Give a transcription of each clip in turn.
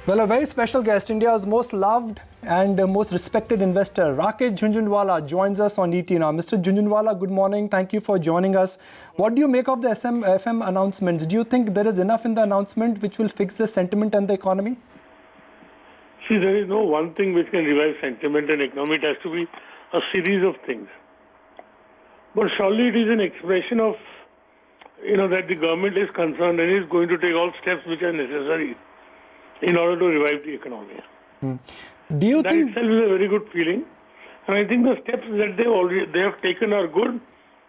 Well, a very special guest, India's most loved and most respected investor, Rakesh Jhunjhunwala, joins us on ET now. Mr. Jhunjhunwala, good morning. Thank you for joining us. What do you make of the SMFM announcements? Do you think there is enough in the announcement which will fix the sentiment and the economy? See, there is no one thing which can revive sentiment and economy. It has to be a series of things. But surely it is an expression of, that the government is concerned and is going to take all steps which are necessary in order to revive the economy. Do you that think itself is a very good feeling, and I think the steps that they have taken are good,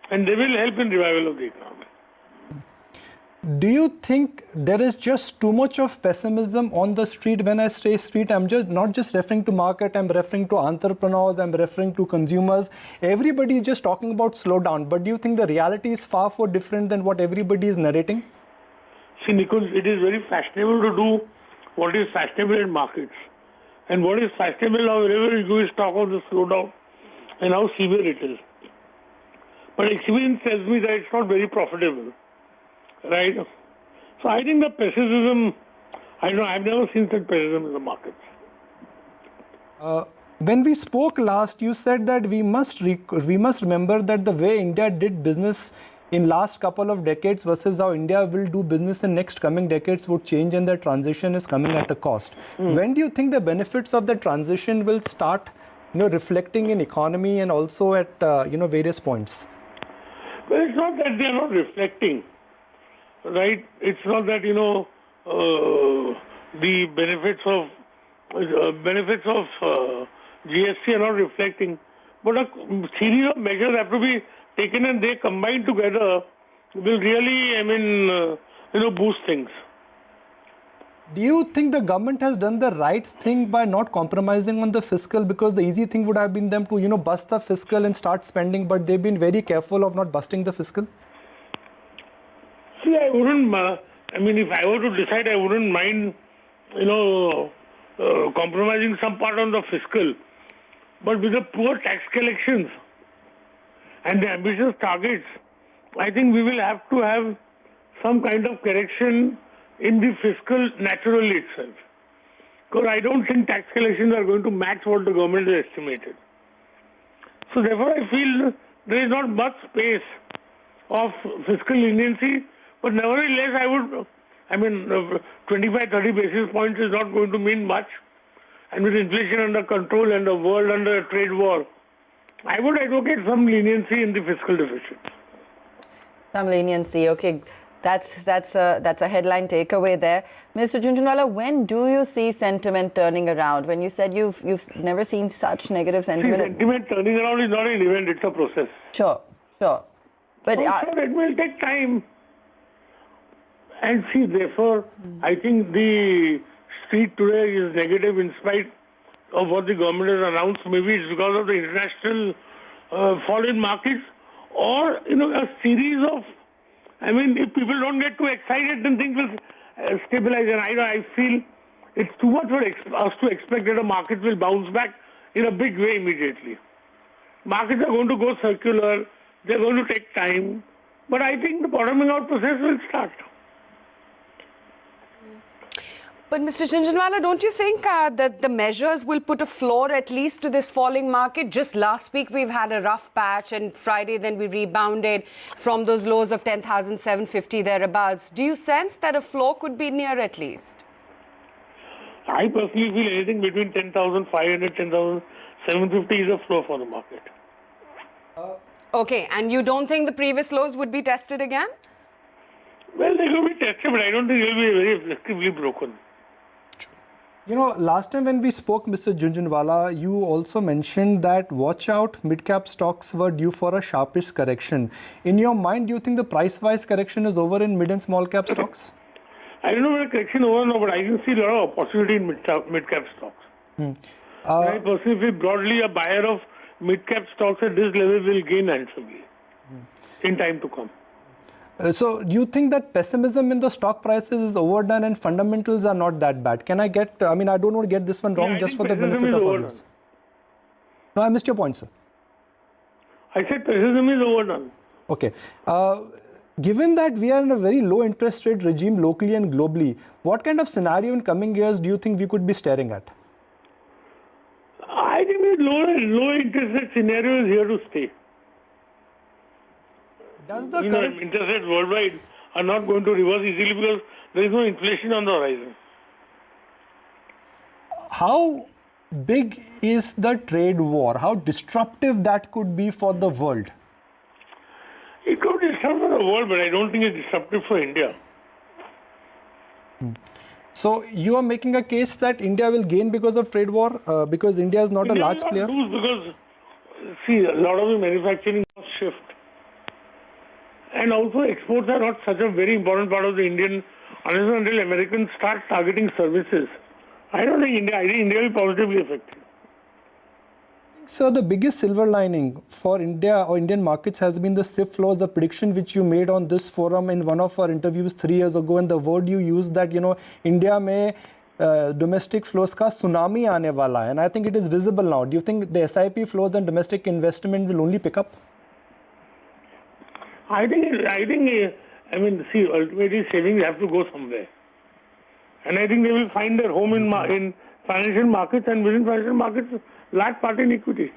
and they will help in revival of the economy. Do you think there is just too much of pessimism on the street? When I say street, I'm just not just referring to market, I'm referring to entrepreneurs, I'm referring to consumers. Everybody is just talking about slowdown, but do you think the reality is far different than what everybody is narrating? See, Nikunj, it is very fashionable to do what is fashionable in markets. And what is fashionable now, wherever you go, is talk of the slowdown and how severe it is. But experience tells me that it's not very profitable. Right? So I think the pessimism, I've never seen such pessimism in the markets. When we spoke last, you said that we must remember that the way India did business in last couple of decades versus how India will do business in next coming decades would change, and the transition is coming at a cost. When do you think the benefits of the transition will start, reflecting in economy and also at various points? Well, it's not that they are not reflecting, right? It's not that the benefits of GST are not reflecting, but a series of measures have to be taken, and they combined together will really, boost things. Do you think the government has done the right thing by not compromising on the fiscal? Because the easy thing would have been them to, bust the fiscal and start spending, but they've been very careful of not busting the fiscal. See, I wouldn't, if I were to decide, I wouldn't mind, compromising some part on the fiscal. But with the poor tax collections and the ambitious targets, I think we will have to have some kind of correction in the fiscal naturally itself. Because I don't think tax collections are going to match what the government has estimated. So therefore I feel there is not much space of fiscal leniency, but nevertheless 25-30 basis points is not going to mean much. And with inflation under control and the world under a trade war, I would advocate some leniency in the fiscal deficit. Some leniency, okay. That's a headline takeaway there. Mr. Jhunjhunwala, when do you see sentiment turning around? When you said you've never seen such negative sentiment. See, sentiment turning around is not an event, it's a process. Sure. But it will take time. And see, therefore, I think the street today is negative in spite of what the government has announced. Maybe it's because of the international fall in markets, or a series of. If people don't get too excited, then things will stabilize. And I feel it's too much for us to expect that the market will bounce back in a big way immediately. Markets are going to go circular. They're going to take time. But I think the bottoming out process will start. But Mr. Jhunjhunwala, don't you think that the measures will put a floor at least to this falling market? Just last week we've had a rough patch, and Friday then we rebounded from those lows of 10,750 thereabouts. Do you sense that a floor could be near at least? I personally feel anything between 10,500, 10,750 is a floor for the market. Okay, and you don't think the previous lows would be tested again? Well, they could be tested, but I don't think they will be very effectively broken. Last time when we spoke, Mr. Jhunjhunwala, you also mentioned that watch out, mid-cap stocks were due for a sharpish correction. In your mind, do you think the price-wise correction is over in mid and small-cap stocks? I don't know whether correction over now, but I can see a lot of opportunity in mid-cap stocks. I personally feel broadly a buyer of mid-cap stocks at this level will gain handsomely in time to come. So do you think that pessimism in the stock prices is overdone and fundamentals are not that bad? Can I get, I don't want to get this one wrong, just for the benefit of others. No, I missed your point, sir. I said pessimism is overdone. Okay. Given that we are in a very low interest rate regime locally and globally, what kind of scenario in coming years do you think we could be staring at? I think the low interest rate scenario is here to stay. Does the Interest rates worldwide are not going to reverse easily because there is no inflation on the horizon. How big is the trade war? How disruptive that could be for the world? It could be disruptive for the world, but I don't think it's disruptive for India. So you are making a case that India will gain because of trade war, because India is not a large player? Lose because, see, a lot of the manufacturing must shift. And also exports are not such a very important part of the Indian, unless and until Americans start targeting services. I think India will be positively affected. So the biggest silver lining for India or Indian markets has been the SIP flows, the prediction which you made on this forum in one of our interviews 3 years ago, and the word you used that, India may domestic flows ka tsunami aane wala hai, and I think it is visible now. Do you think the SIP flows and domestic investment will only pick up? I mean, see, ultimately savings have to go somewhere. And I think they will find their home in financial markets, and within financial markets, large part in equity.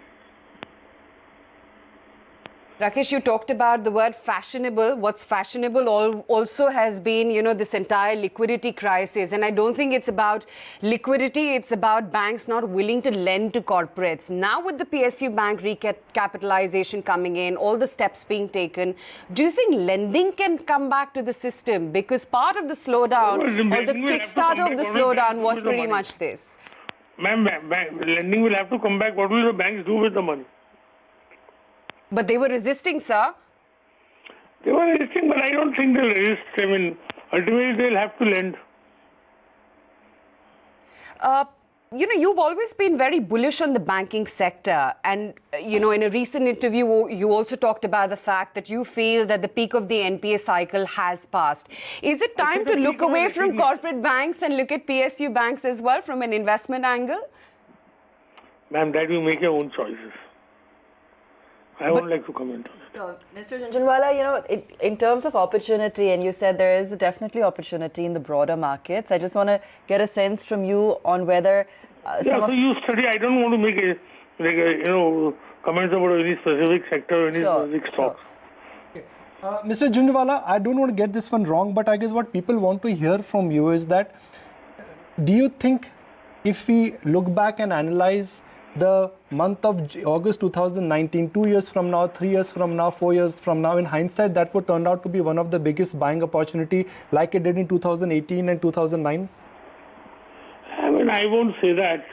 Rakesh, you talked about the word fashionable. What's fashionable also has been, this entire liquidity crisis. And I don't think it's about liquidity. It's about banks not willing to lend to corporates. Now with the PSU bank recapitalization coming in, all the steps being taken, do you think lending can come back to the system? Because part of the slowdown or the kickstart of the slowdown was pretty much this. Ma'am, lending will have to come back. What will the banks do with the money? But they were resisting, sir. They were resisting, but I don't think they'll resist. I mean, ultimately they'll have to lend. You've always been very bullish on the banking sector. And, in a recent interview, you also talked about the fact that you feel that the peak of the NPA cycle has passed. Is it time to look away from corporate banks and look at PSU banks as well from an investment angle? Ma'am, that you make your own choices. I won't like to comment on it. So, Mr. Jhunjhunwala, in terms of opportunity, and you said there is definitely opportunity in the broader markets. I just want to get a sense from you on whether so you study. I don't want to make comments about any specific sector or any specific stocks. Mr. Jhunjhunwala, I don't want to get this one wrong, but I guess what people want to hear from you is that, do you think if we look back and analyze the month of August 2019, 2 years from now, 3 years from now, 4 years from now, in hindsight, that would turn out to be one of the biggest buying opportunity like it did in 2018 and 2009? I mean, I won't say that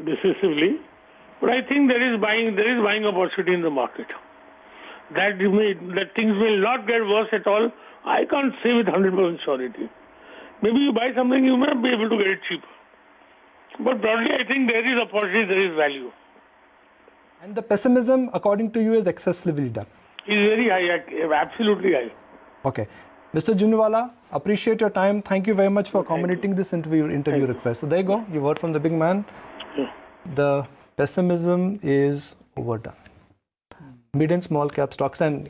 decisively, but I think there is buying opportunity in the market. That things will not get worse at all, I can't say with 100% surety. Maybe you buy something, you may be able to get it cheaper. But broadly, I think there is opportunity, there is value. And the pessimism, according to you, is excessively done? Is very high, absolutely high. Okay. Mr. Jhunjhunwala, appreciate your time. Thank you very much for accommodating this interview request. So there you go. You heard from the big man. Yeah. The pessimism is overdone. Mid and small cap stocks, and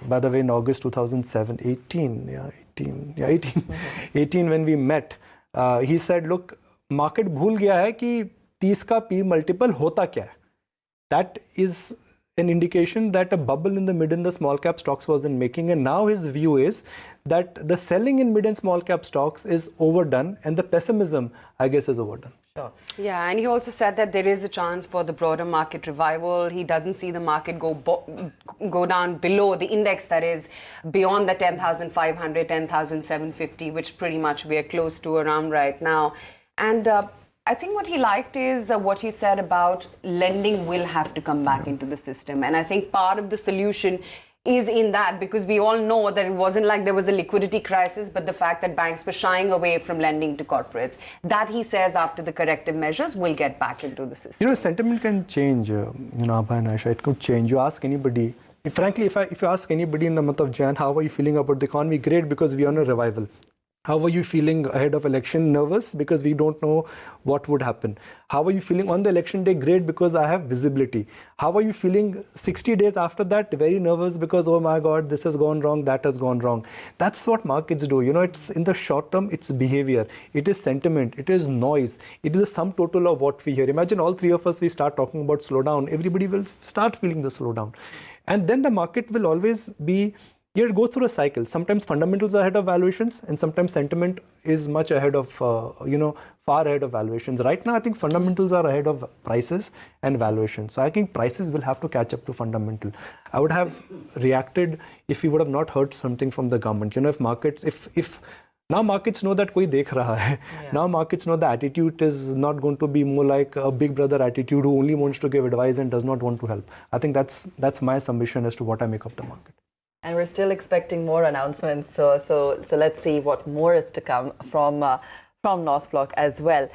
by the way, in August 2018, when we met, he said, look, market भूल गया है कि 30 का P multiple होता क्या है. That is an indication that a bubble in the mid and the small cap stocks was in making, and now his view is that the selling in mid and small cap stocks is overdone, and the pessimism, I guess, is overdone. Sure. Yeah, and he also said that there is a chance for the broader market revival. He doesn't see the market go down below the index, that is beyond the 10,500, 10,750, which pretty much we are close to around right now. And I think what he liked is what he said about lending will have to come back into the system. And I think part of the solution is in that, because we all know that it wasn't like there was a liquidity crisis, but the fact that banks were shying away from lending to corporates, that he says after the corrective measures will get back into the system. Sentiment can change, Abha and Aisha, it could change. You ask anybody, if you ask anybody in the month of Jan, how are you feeling about the economy? Great, because we are on a revival. How are you feeling ahead of election? Nervous because we don't know what would happen. How are you feeling on the election day? Great because I have visibility. How are you feeling 60 days after that? Very nervous because, oh my God, this has gone wrong, that has gone wrong. That's what markets do. You know, it's in the short term, it's behavior. It is sentiment. It is noise. It is the sum total of what we hear. Imagine all three of us, we start talking about slowdown. Everybody will start feeling the slowdown. And then the market will always be, it goes through a cycle. Sometimes fundamentals are ahead of valuations, and sometimes sentiment is much ahead of, far ahead of valuations. Right now, I think fundamentals are ahead of prices and valuations. So I think prices will have to catch up to fundamental. I would have reacted if we would have not heard something from the government. You know, if markets, if now markets know that koi dekh raha hai. Yeah. Now markets know the attitude is not going to be more like a big brother attitude who only wants to give advice and does not want to help. I think that's my submission as to what I make of the market. And we're still expecting more announcements. So let's see what more is to come from North Block as well.